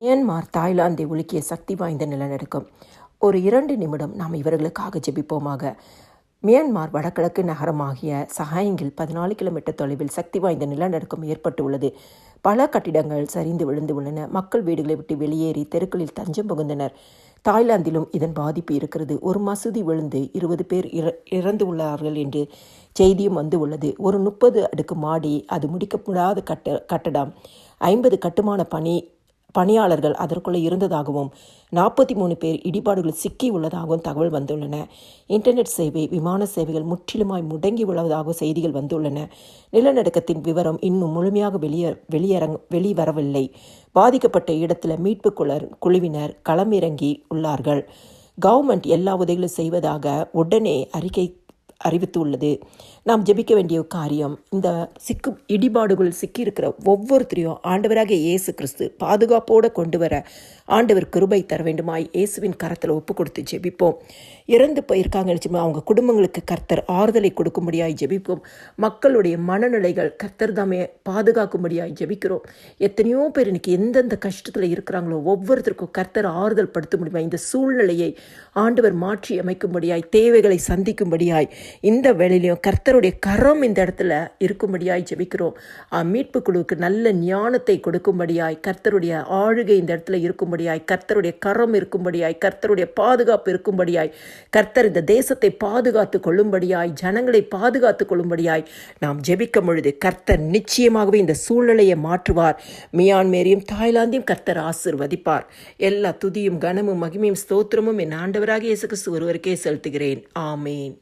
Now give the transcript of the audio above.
Myanmar தாய்லாந்தை உலுக்கிய சக்தி வாய்ந்த நிலநடுக்கம். ஒரு 2 நிமிடம் நாம் இவர்களுக்காக ஜெபிப்போமாக. மியான்மர் வடகிழக்கு நகரமாகிய சஹாயிங்கில் 14 கிலோமீட்டர் தொலைவில் சக்தி வாய்ந்த நிலநடுக்கம் ஏற்பட்டு உள்ளது. பல கட்டிடங்கள் சரிந்து விழுந்து உள்ளன. மக்கள் வீடுகளை விட்டு வெளியேறி தெருக்களில் தஞ்சம் புகுந்தனர். தாய்லாந்திலும் இதன் பாதிப்பு இருக்கிறது. ஒரு மசூதி விழுந்து 20 பேர் இறந்து உள்ளார்கள் என்று செய்தியும் வந்து உள்ளது. ஒரு 30 அடுக்கு மாடி, அது முடிக்க முடியாத கட்டடம். 50 கட்டுமான பணியாளர்கள் அதற்குள்ளே இருந்ததாகவும் 43 பேர் இடிபாடுகள் சிக்கி உள்ளதாகவும் தகவல் வந்துள்ளன. இன்டர்நெட் சேவை, விமான சேவைகள் முற்றிலுமாய் முடங்கி உள்ளதாக செய்திகள் வந்துள்ளன. நிலநடுக்கத்தின் விவரம் இன்னும் முழுமையாக வெளிவரவில்லை. பாதிக்கப்பட்ட இடத்துல மீட்பு குழுவினர் களமிறங்கி உள்ளார்கள். கவர்மெண்ட் எல்லா உதவிகளும் செய்வதாக உடனே அறிவித்துள்ளது. நாம் ஜெபிக்க வேண்டிய காரியம், இந்த இடிபாடுகள் சிக்கியிருக்கிற ஒவ்வொருத்தரையும் ஆண்டவராக இயேசு கிறிஸ்து பாதுகாப்போடு கொண்டு வர ஆண்டவர் கிருபை தர வேண்டுமாய் இயேசுவின் கரத்தில் ஒப்பு கொடுத்து ஜெபிப்போம். இறந்து போயிருக்காங்கன்னு அவங்க குடும்பங்களுக்கு கர்த்தர் ஆறுதலை கொடுக்கும்படியாய் ஜெபிப்போம். மக்களுடைய மனநிலைகள் கர்த்தர் தாமே பாதுகாக்கும்படியாய் ஜெபிக்கிறோம். எத்தனையோ பேர் இன்னைக்கு எந்தெந்த கஷ்டத்தில் இருக்கிறாங்களோ ஒவ்வொருத்தருக்கும் கர்த்தர் ஆறுதல் படுத்த முடியுமா, இந்த சூழ்நிலையை ஆண்டவர் மாற்றி அமைக்கும்படியாய், தேவைகளை சந்திக்கும்படியாய் இந்த வேளையிலையும் கர்த்தருடைய கரம் இந்த இடத்துல இருக்கும்படியாய் ஜெபிக்கிறோம். மீட்பு குழுவுக்கு நல்ல ஞானத்தை கொடுக்கும்படியாய், கர்த்தருடைய ஆளுகை இந்த இடத்துல இருக்கும்படியாய், கர்த்தருடைய கரம் இருக்கும்படியாய், கர்த்தருடைய பாதுகாப்பு இருக்கும்படியாய், கர்த்தர் இந்த தேசத்தை பாதுகாத்து கொள்ளும்படியாய், ஜனங்களை பாதுகாத்து கொள்ளும்படியாய் நாம் ஜெபிக்கும் பொழுது கர்த்தர் நிச்சயமாகவே இந்த சூழ்நிலையை மாற்றுவார். மியான்மரையும் தாய்லாந்தையும் கர்த்தர் ஆசீர்வதிப்பார். எல்லா துதியும் கனமும் மகிமையும் ஸ்தோத்திரமும் என் ஆண்டவராகிய இயேசு கிறிஸ்து ஒருவருக்கே செலுத்துகிறேன். ஆமேன்.